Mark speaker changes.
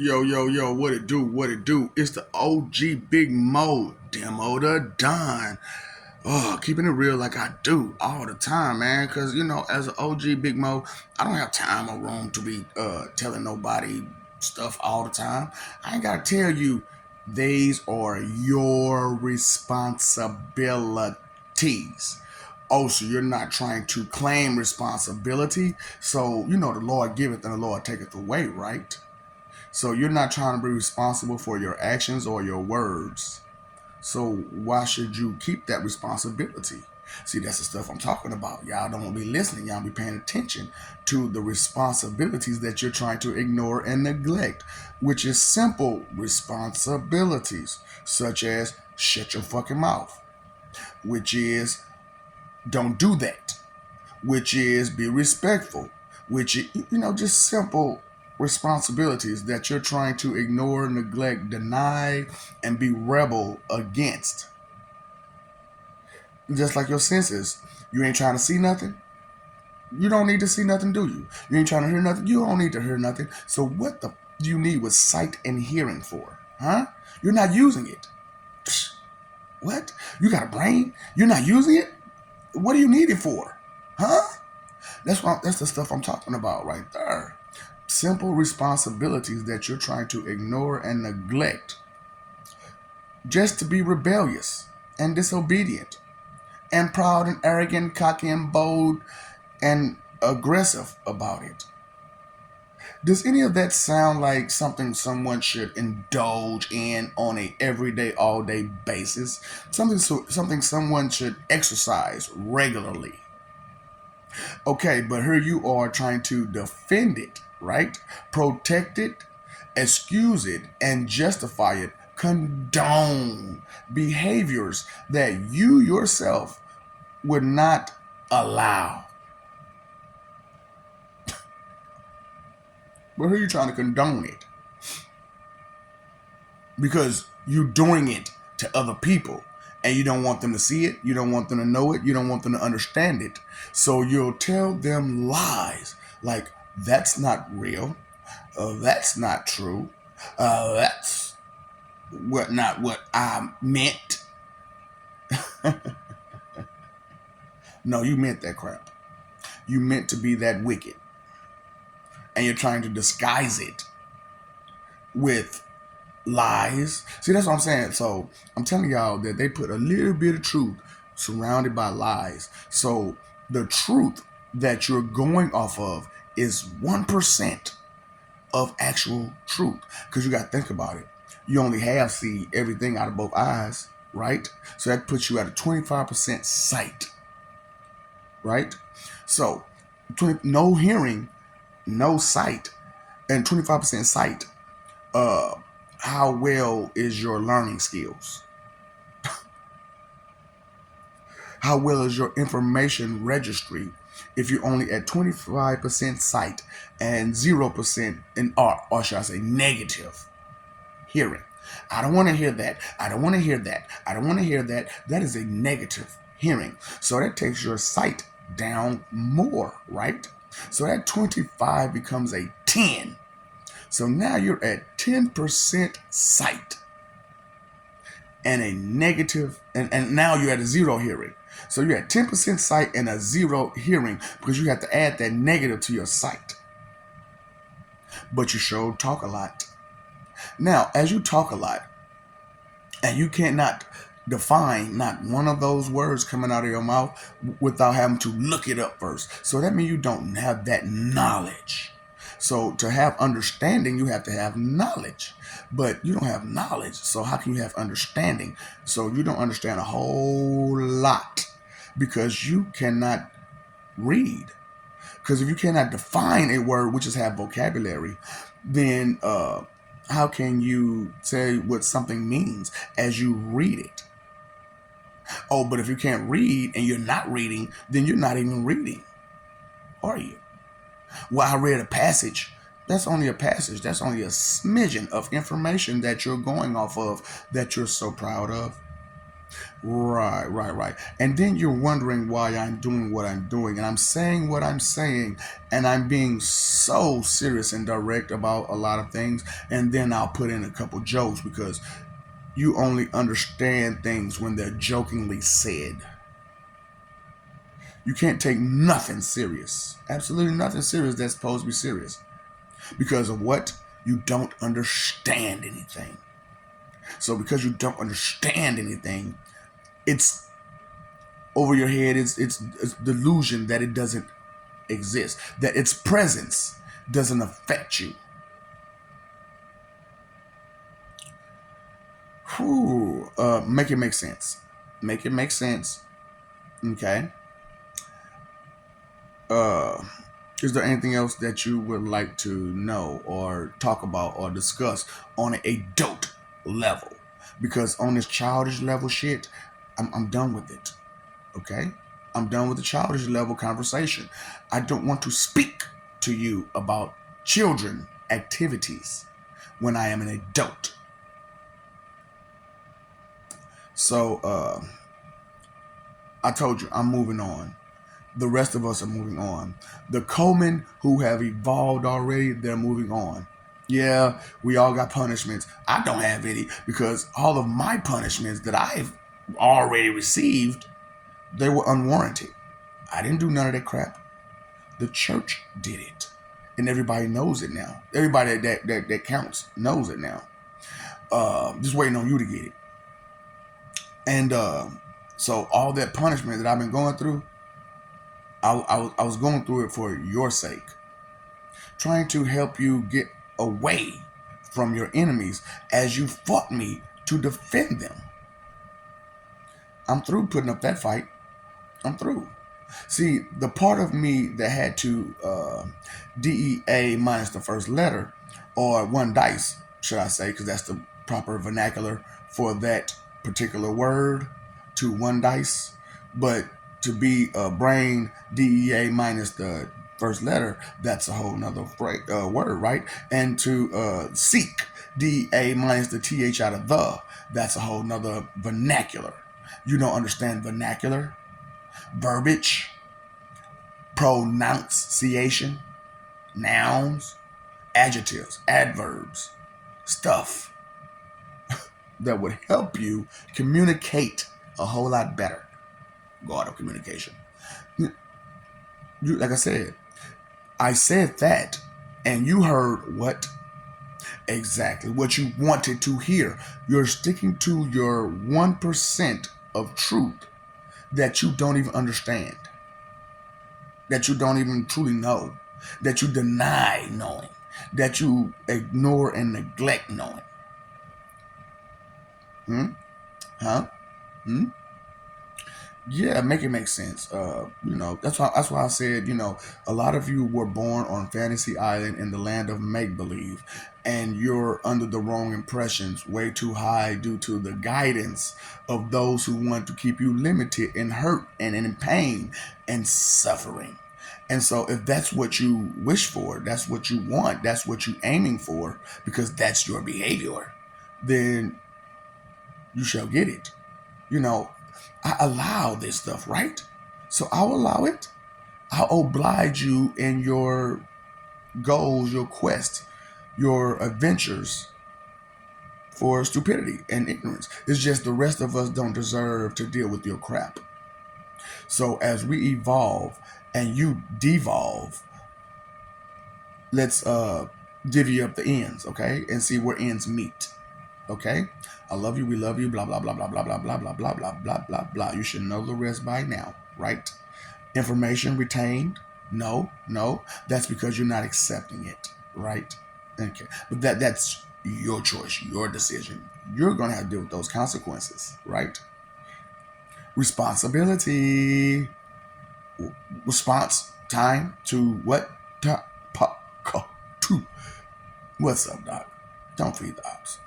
Speaker 1: Yo, yo, yo, what it do? What it do? It's the OG Big Mo, Demo the Don. Oh, keeping it real like I do all the time, man. Cause as an OG Big Mo, I don't have time or room to be telling nobody stuff all the time. I ain't gotta tell you, these are your responsibilities. Oh, so you're not trying to claim responsibility. So the Lord giveth and the Lord taketh away, right? So you're not trying to be responsible for your actions or your words. So why should you keep that responsibility? See, that's the stuff I'm talking about. Y'all don't be listening. Y'all be paying attention to the responsibilities that you're trying to ignore and neglect, which is simple responsibilities, such as shut your fucking mouth, which is don't do that, which is be respectful, which is, just simple responsibilities that you're trying to ignore, neglect, deny, and be rebel against. Just like your senses. You ain't trying to see nothing. You don't need to see nothing, do you? You ain't trying to hear nothing. You don't need to hear nothing. So what the do you need with sight and hearing for? Huh? You're not using it. Psh, what? You got a brain? You're not using it? What do you need it for? Huh? That's the stuff I'm talking about right there. Simple responsibilities that you're trying to ignore and neglect just to be rebellious and disobedient and proud and arrogant, cocky and bold and aggressive about it. Does any of that sound like something someone should indulge in on a everyday, all day basis? Something someone should exercise regularly. Okay, but here you are trying to defend it, right? Protect it, excuse it, and justify it. Condone behaviors that you yourself would not allow. But here you're trying to condone it because you're doing it to other people and you don't want them to see it, you don't want them to know it, you don't want them to understand it. So you'll tell them lies like that's not real, that's not true, that's not what I meant. No, you meant that crap. You meant to be that wicked, and you're trying to disguise it with lies. See, that's what I'm saying. So I'm telling y'all that they put a little bit of truth surrounded by lies. So the truth that you're going off of is 1% of actual truth. Because you got to think about it. You only have see everything out of both eyes, right? So that puts you at a 25% sight, right? So no hearing, no sight, and 25% sight. Uh, how well is your learning skills? How well is your information registry if you're only at 25% sight and 0% in art, or should I say negative hearing? I don't want to hear that. I don't want to hear that. I don't want to hear that. That is a negative hearing. So that takes your sight down more, right? So that 25 becomes a 10. So now you're at 10% sight and a negative, and now you're at a zero hearing. So you're at 10% sight and a zero hearing because you have to add that negative to your sight. But you sure talk a lot. Now, as you talk a lot, and you cannot define not one of those words coming out of your mouth without having to look it up first. So that means you don't have that knowledge. So to have understanding, you have to have knowledge. But you don't have knowledge. So how can you have understanding? So you don't understand a whole lot because you cannot read. Because if you cannot define a word, which is have vocabulary, then how can you say what something means as you read it? Oh, but if you can't read and you're not reading, then you're not even reading, are you? Well, I read a passage. That's only a passage. That's only a smidgen of information that you're going off of that you're so proud of. Right. And then you're wondering why I'm doing what I'm doing, and I'm saying what I'm saying, and I'm being so serious and direct about a lot of things, and then I'll put in a couple jokes because you only understand things when they're jokingly said. You can't take nothing serious. Absolutely nothing serious that's supposed to be serious. Because of what? You don't understand anything. So because you don't understand anything, it's over your head. It's delusion that it doesn't exist, that its presence doesn't affect you. Whew. Make it make sense. Make it make sense. Okay. Uh, is there anything else that you would like to know or talk about or discuss on an adult level? Because on this childish level shit, I'm done with it. Okay? I'm done with the childish level conversation. I don't want to speak to you about children activities when I am an adult. So I told you I'm moving on. The rest of us are moving on. The Coleman who have evolved already, they're moving on. Yeah, we all got punishments. I don't have any because all of my punishments that I've already received, they were unwarranted. I didn't do none of that crap. The church did it. And everybody knows it now. Everybody that counts knows it now. Just waiting on you to get it. And so all that punishment that I've been going through, I was going through it for your sake, trying to help you get away from your enemies as you fought me to defend them. I'm through putting up that fight. I'm through. See, the part of me that had to DEA minus the first letter, or one dice, should I say, because that's the proper vernacular for that particular word, to one dice. But to be brain DEA minus the first letter, that's a whole nother word, right? And to seek DEA minus the TH out of that's a whole nother vernacular. You don't understand vernacular? Verbiage, pronunciation, nouns, adjectives, adverbs, stuff that would help you communicate a whole lot better. God of communication. Like I said that, and you heard what? Exactly what you wanted to hear. You're sticking to your 1% of truth that you don't even understand, that you don't even truly know, that you deny knowing, that you ignore and neglect knowing. Hmm? Huh? Hmm? Yeah, make it make sense. That's why I said, a lot of you were born on Fantasy Island in the land of make believe, and you're under the wrong impressions, way too high due to the guidance of those who want to keep you limited and hurt and in pain and suffering. And so, if that's what you wish for, that's what you want, that's what you're aiming for, because that's your behavior, then you shall get it. You know, I allow this stuff, right? So I'll allow it. I'll oblige you in your goals, your quest, your adventures for stupidity and ignorance. It's just the rest of us don't deserve to deal with your crap. So as we evolve and you devolve, let's divvy up the ends, okay? And see where ends meet. Okay? I love you, we love you, blah blah blah blah blah blah blah blah blah blah blah blah blah. You should know the rest by now, right? Information retained? No. That's because you're not accepting it, right? Okay. But that's your choice, your decision. You're gonna have to deal with those consequences, right? Responsibility. Response time to what? To, to. What's up, Doc? Don't feed the ops.